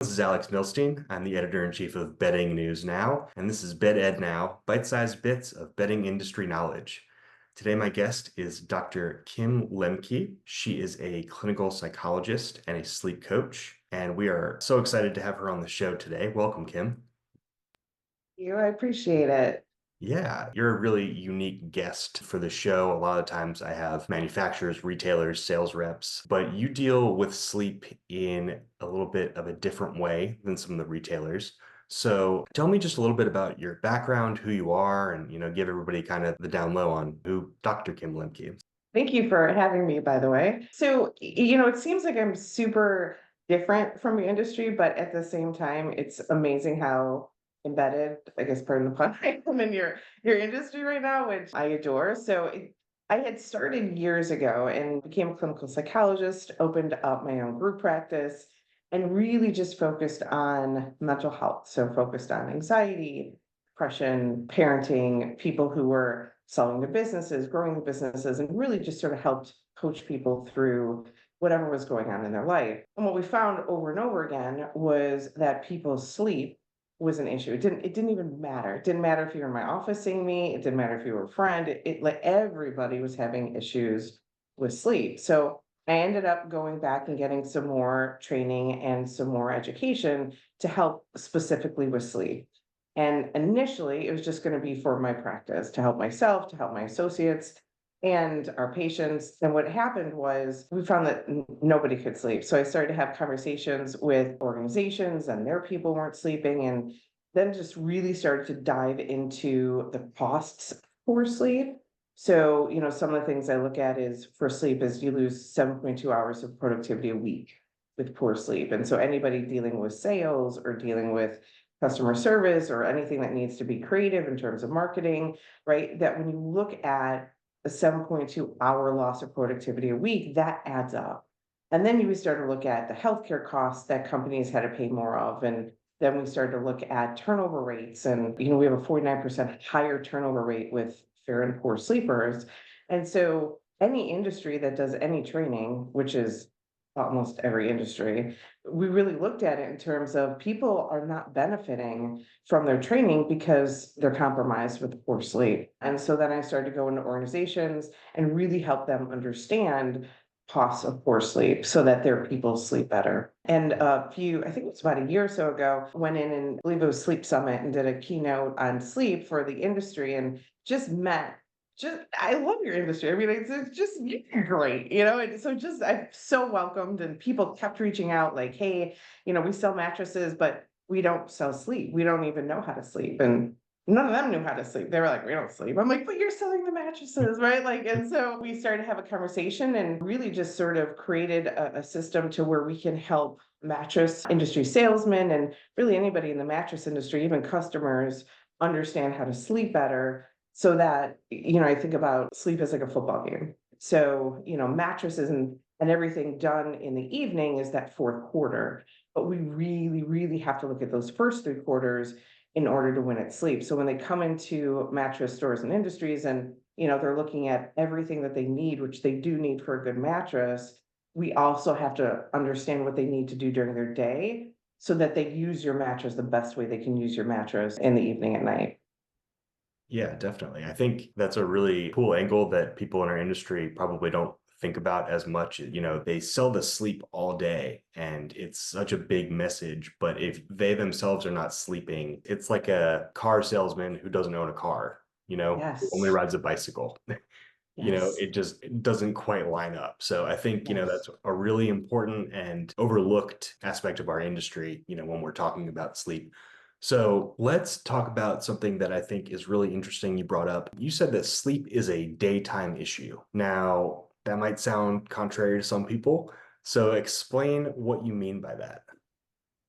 This is Alex Milstein. I'm the editor-in-chief of Betting News Now, and this is Bet Ed Now, bite-sized bits of betting industry knowledge. Today, my guest is Dr. Kim Lemke. She is a clinical psychologist and a sleep coach, and we are so excited to have her on the show today. Welcome, Kim. I appreciate it. Yeah, you're a really unique guest for the show. A lot of times I have manufacturers, retailers, sales reps, but you deal with sleep in a little bit of a different way than some of the retailers. So tell me just a little bit about your background, who you are, and give everybody kind of the down low on who Dr. Kim Lemke is. Thank you for having me, by the way. So, it seems like I'm super different from your industry, but at the same time, it's amazing how embedded, I guess, pardon the pun, I am in your industry right now, which I adore. I had started years ago and became a clinical psychologist, opened up my own group practice, and really just focused on mental health. So focused on anxiety, depression, parenting, people who were selling their businesses, growing the businesses, and really just sort of helped coach people through whatever was going on in their life. And what we found over and over again was that people's sleep was an issue. It didn't even matter. It didn't matter if you were in my office seeing me, it didn't matter if you were a friend. It like everybody was having issues with sleep. So I ended up going back and getting some more training and some more education to help specifically with sleep. And initially, it was just going to be for my practice to help myself, to help my associates and our patients. And what happened was we found that nobody could sleep. So I started to have conversations with organizations and their people weren't sleeping. And then just really started to dive into the costs for sleep. So, some of the things I look at is for sleep is you lose 7.2 hours of productivity a week with poor sleep. And so anybody dealing with sales or dealing with customer service or anything that needs to be creative in terms of marketing, right? That when you look at a 7.2 hour loss of productivity a week, that adds up. And then we started to look at the healthcare costs that companies had to pay more of. And then we started to look at turnover rates. And, we have a 49% higher turnover rate with fair and poor sleepers. And so any industry that does any training, which is almost every industry, we really looked at it in terms of people are not benefiting from their training because they're compromised with poor sleep. And so then I started to go into organizations and really help them understand costs of poor sleep so that their people sleep better. And I think it was about a year or so ago, went in and I believe it was Sleep Summit and did a keynote on sleep for the industry and just met I love your industry. I mean, it's just you're great, And so just I'm so welcomed, and people kept reaching out like, "Hey, we sell mattresses, but we don't sell sleep. We don't even know how to sleep." And none of them knew how to sleep. They were like, "We don't sleep." I'm like, "But you're selling the mattresses, right?" Like, and so we started to have a conversation and really just sort of created a system to where we can help mattress industry salesmen and really anybody in the mattress industry, even customers, understand how to sleep better so that, I think about sleep as like a football game. So, mattresses and everything done in the evening is that fourth quarter. But we really, really have to look at those first three quarters in order to win at sleep. So when they come into mattress stores and industries and, they're looking at everything that they need, which they do need for a good mattress, we also have to understand what they need to do during their day so that they use your mattress the best way they can use your mattress in the evening at night. Yeah, definitely. I think that's a really cool angle that people in our industry probably don't think about as much. They sell the sleep all day and it's such a big message, but if they themselves are not sleeping, it's like a car salesman who doesn't own a car, who only Yes. rides a bicycle. Yes. It doesn't quite line up. So I think, Yes. that's a really important and overlooked aspect of our industry, when we're talking about sleep. So let's talk about something that I think is really interesting you brought up. You said that sleep is a daytime issue. Now, that might sound contrary to some people. So explain what you mean by that.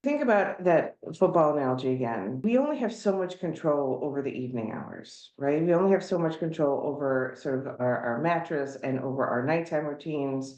Think about that football analogy again. We only have so much control over the evening hours, right? We only have so much control over sort of our mattress and over our nighttime routines.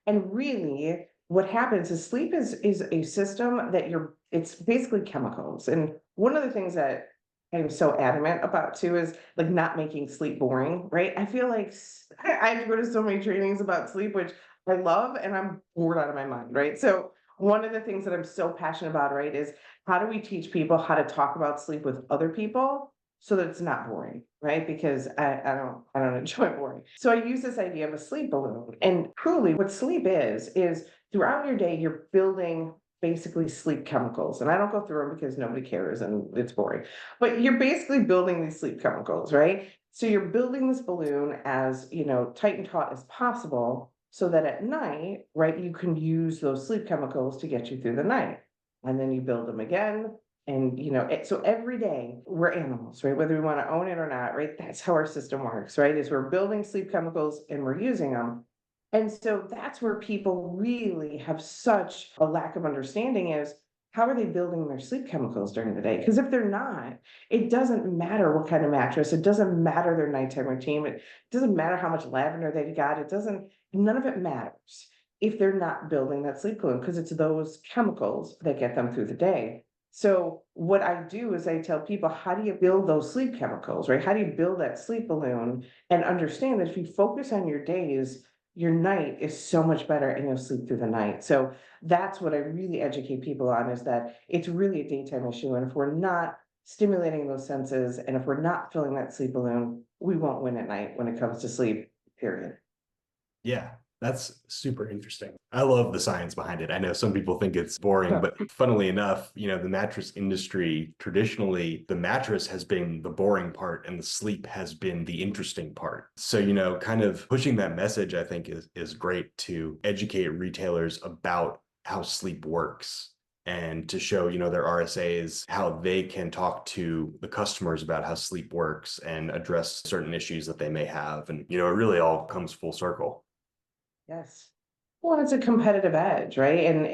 And really, what happens is sleep is a system that it's basically chemicals. And one of the things that I'm so adamant about too is like not making sleep boring, right? I feel like I have to go to so many trainings about sleep, which I love, and I'm bored out of my mind, right? So one of the things that I'm so passionate about, right, is how do we teach people how to talk about sleep with other people so that it's not boring, right? Because I don't enjoy boring. So I use this idea of a sleep balloon. And truly what sleep is throughout your day, you're building basically sleep chemicals. And I don't go through them because nobody cares and it's boring. But you're basically building these sleep chemicals, right? So you're building this balloon as, tight and taut as possible so that at night, right, you can use those sleep chemicals to get you through the night. And then you build them again. And, so every day we're animals, right? Whether we want to own it or not, right? That's how our system works, right? Is we're building sleep chemicals and we're using them. And so that's where people really have such a lack of understanding is how are they building their sleep chemicals during the day? Because if they're not, it doesn't matter what kind of mattress, it doesn't matter their nighttime routine, it doesn't matter how much lavender they got, none of it matters if they're not building that sleep balloon because it's those chemicals that get them through the day. So what I do is I tell people, how do you build those sleep chemicals, right? How do you build that sleep balloon and understand that if you focus on your days, your night is so much better and you'll sleep through the night. So that's what I really educate people on is that it's really a daytime issue. And if we're not stimulating those senses and if we're not filling that sleep balloon, we won't win at night when it comes to sleep, period. Yeah, that's super interesting. I love the science behind it. I know some people think it's boring, but funnily enough, the mattress industry, traditionally, the mattress has been the boring part and the sleep has been the interesting part. So, kind of pushing that message, I think is great to educate retailers about how sleep works and to show, their RSAs, how they can talk to the customers about how sleep works and address certain issues that they may have. And, it really all comes full circle. Yes. Well, it's a competitive edge, right? And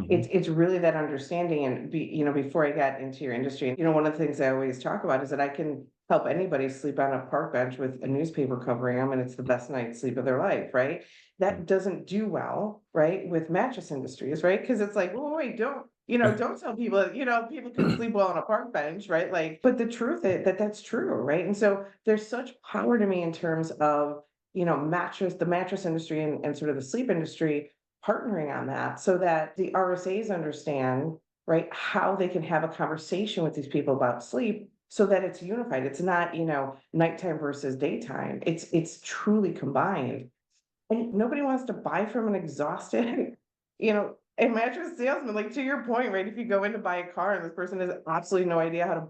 it's Mhm. it's really that understanding and before I got into your industry, one of the things I always talk about is that I can help anybody sleep on a park bench with a newspaper covering them and it's the best night's sleep of their life, right? That doesn't do well, right, with mattress industries, right? Because it's like, oh, wait, don't tell people, people can sleep well on a park bench, right? Like, but the truth is that that's true, right? And so there's such power to me in terms of the mattress industry and sort of the sleep industry partnering on that so that the RSAs understand, right, how they can have a conversation with these people about sleep so that it's unified. It's not, nighttime versus daytime. It's truly combined. And nobody wants to buy from an exhausted, a mattress salesman. Like to your point, right? If you go in to buy a car and this person has absolutely no idea how to,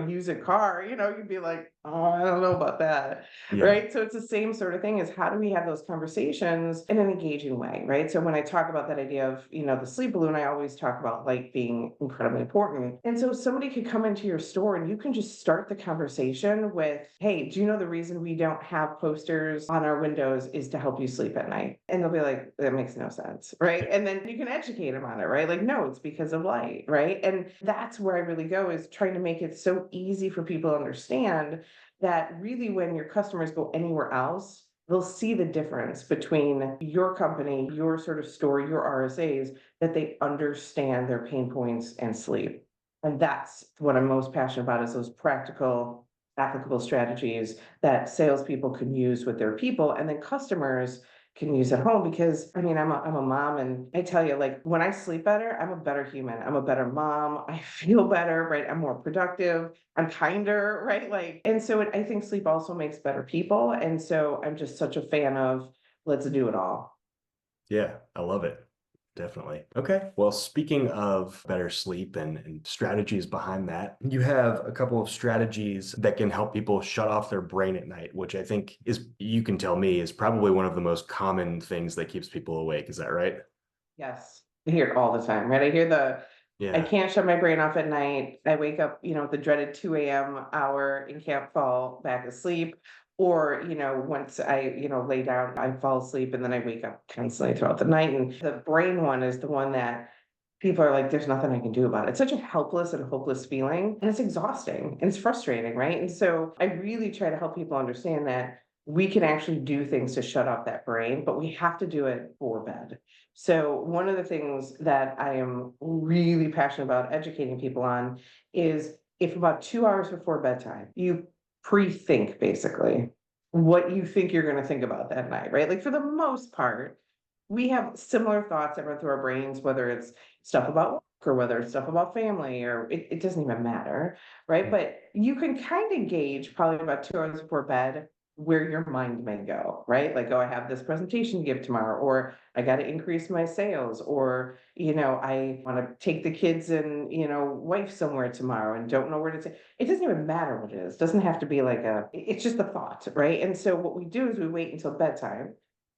use a car, you'd be like, oh, I don't know about that. Yeah. Right. So it's the same sort of thing is how do we have those conversations in an engaging way? Right. So when I talk about that idea of, the sleep balloon, I always talk about light being incredibly important. And so somebody could come into your store and you can just start the conversation with, hey, do you know the reason we don't have posters on our windows is to help you sleep at night? And they'll be like, that makes no sense. Right. And then you can educate them on it, right? Like, no, it's because of light. Right. And that's where I really go is trying to make it so easy for people to understand that really when your customers go anywhere else, they'll see the difference between your company, your sort of store, your RSAs, that they understand their pain points and sleep. And that's what I'm most passionate about is those practical, applicable strategies that salespeople can use with their people and then customers can use at home because I mean I'm a mom and I tell you like when I sleep better, I'm a better human. I'm a better mom. I feel better, right? I'm more productive. I'm kinder, right? Like and so I think sleep also makes better people and so I'm just such a fan of let's do it all. Yeah, I love it. Definitely. Okay. Well, speaking of better sleep and strategies behind that, you have a couple of strategies that can help people shut off their brain at night, which I think is, you can tell me, is probably one of the most common things that keeps people awake. Is that right? Yes. I hear it all the time, right? I hear I Yeah. can't shut my brain off at night. I wake up, the dreaded 2 a.m. hour and can't fall back asleep. Or, once I, lay down, I fall asleep and then I wake up constantly throughout the night. And the brain one is the one that people are like, there's nothing I can do about it. It's such a helpless and hopeless feeling. And it's exhausting and it's frustrating, right? And so I really try to help people understand that we can actually do things to shut off that brain, but we have to do it for bed. So one of the things that I am really passionate about educating people on is if about 2 hours before bedtime, you pre-think basically what you think you're going to think about that night, right? Like for the most part, we have similar thoughts that run through our brains, whether it's stuff about work or whether it's stuff about family, or it doesn't even matter, right? But you can kind of gauge probably about 2 hours before bed where your mind may go, right? Like, oh, I have this presentation to give tomorrow, or I got to increase my sales, or, I want to take the kids and, wife somewhere tomorrow and don't know where to take. It doesn't even matter what it is. It doesn't have to be like it's just a thought, right? And so what we do is we wait until bedtime.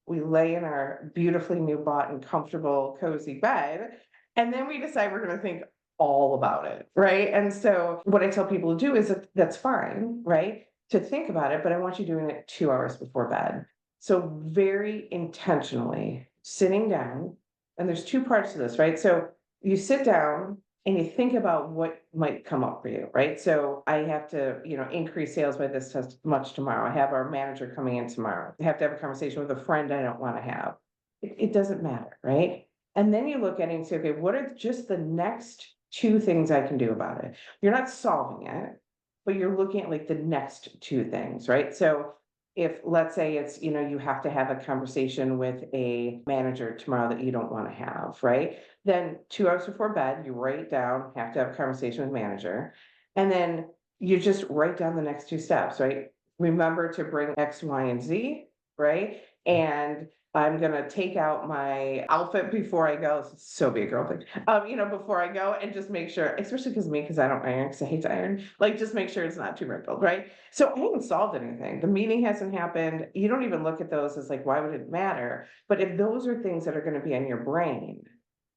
We lay in our beautifully new bought and comfortable, cozy bed, and then we decide we're going to think all about it, right? And so what I tell people to do is that's fine, right? To think about it, but I want you doing it 2 hours before bed. So very intentionally sitting down, and there's two parts to this, right? So you sit down and you think about what might come up for you, right? So I have to, increase sales by this much tomorrow. I have our manager coming in tomorrow. I have to have a conversation with a friend I don't want to have. It doesn't matter, right? And then you look at it and say, okay, what are just the next two things I can do about it? You're not solving it, but you're looking at like the next two things, right? So if let's say it's, you have to have a conversation with a manager tomorrow that you don't want to have, right? Then 2 hours before bed, you write down, have to have a conversation with manager. And then you just write down the next two steps, right? Remember to bring X, Y, and Z, right? And I'm gonna take out my outfit before I go. So be a girl thing. Before I go and just make sure, especially because I don't iron, because I hate to iron, like just make sure it's not too wrinkled, right? So I haven't solved anything. The meeting hasn't happened. You don't even look at those as like, why would it matter? But if those are things that are gonna be on your brain,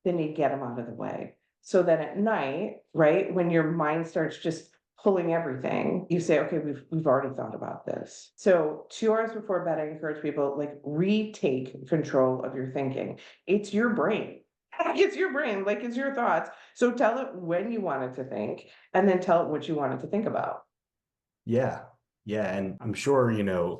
then you get them out of the way. So then at night, right, when your mind starts just pulling everything, you say, okay, we've already thought about this. So 2 hours before bed, I encourage people like retake control of your thinking. It's your brain. It's your brain, like it's your thoughts. So tell it when you want it to think, and then tell it what you want it to think about. Yeah. Yeah. And I'm sure,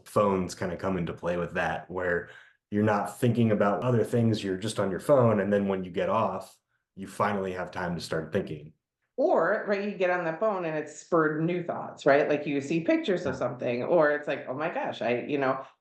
phones kind of come into play with that, where you're not thinking about other things, you're just on your phone. And then when you get off, you finally have time to start thinking. Or, right, you get on the phone and it's spurred new thoughts, right? Like you see pictures of Yeah. something, or it's like, oh my gosh, I'm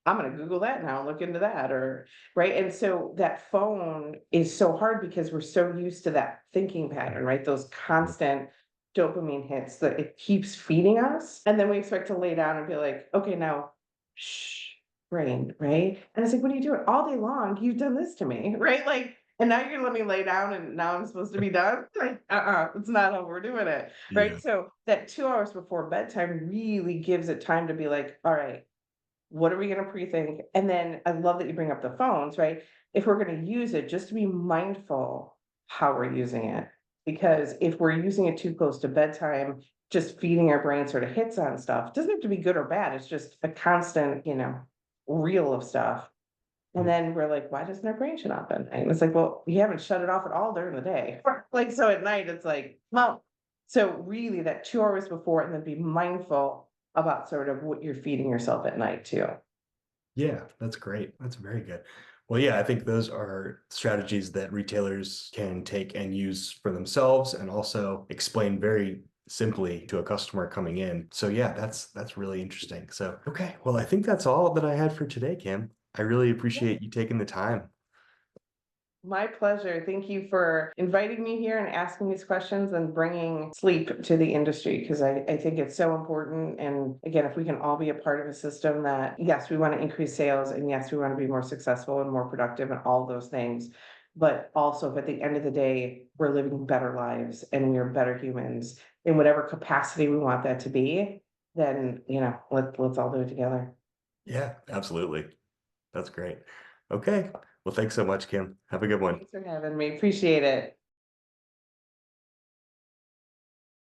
gonna Google that now, look into that, or right. And so that phone is so hard because we're so used to that thinking pattern, right? Those constant dopamine hits that it keeps feeding us. And then we expect to lay down and be like, okay, now shh, brain, right? And it's like, what are you doing all day long? You've done this to me, right? Like, and now you're gonna let me lay down and now I'm supposed to be done? Like, it's not how we're doing it, Yeah. right? So that 2 hours before bedtime really gives it time to be like, all right, what are we gonna pre-think? And then I love that you bring up the phones, right? If we're gonna use it, just to be mindful how we're using it. Because if we're using it too close to bedtime, just feeding our brain sort of hits on stuff, doesn't have to be good or bad. It's just a constant, reel of stuff. And then we're like, why doesn't our brain shut off at night? And it's like, well, you haven't shut it off at all during the day. Like, so at night, it's like, well, so really that 2 hours before, and then be mindful about sort of what you're feeding yourself at night too. Yeah, that's great. That's very good. Well, yeah, I think those are strategies that retailers can take and use for themselves and also explain very simply to a customer coming in. So yeah, that's really interesting. So, okay, well, I think that's all that I had for today, Kim. I really appreciate you taking the time. My pleasure. Thank you for inviting me here and asking these questions and bringing sleep to the industry, because I think it's so important. And again, if we can all be a part of a system that, yes, we want to increase sales, and yes, we want to be more successful and more productive and all those things. But also, if at the end of the day, we're living better lives and we are better humans in whatever capacity we want that to be, then, let's all do it together. Yeah, absolutely. That's great. Okay. Well, thanks so much, Kim. Have a good one. Thanks for having me. Appreciate it.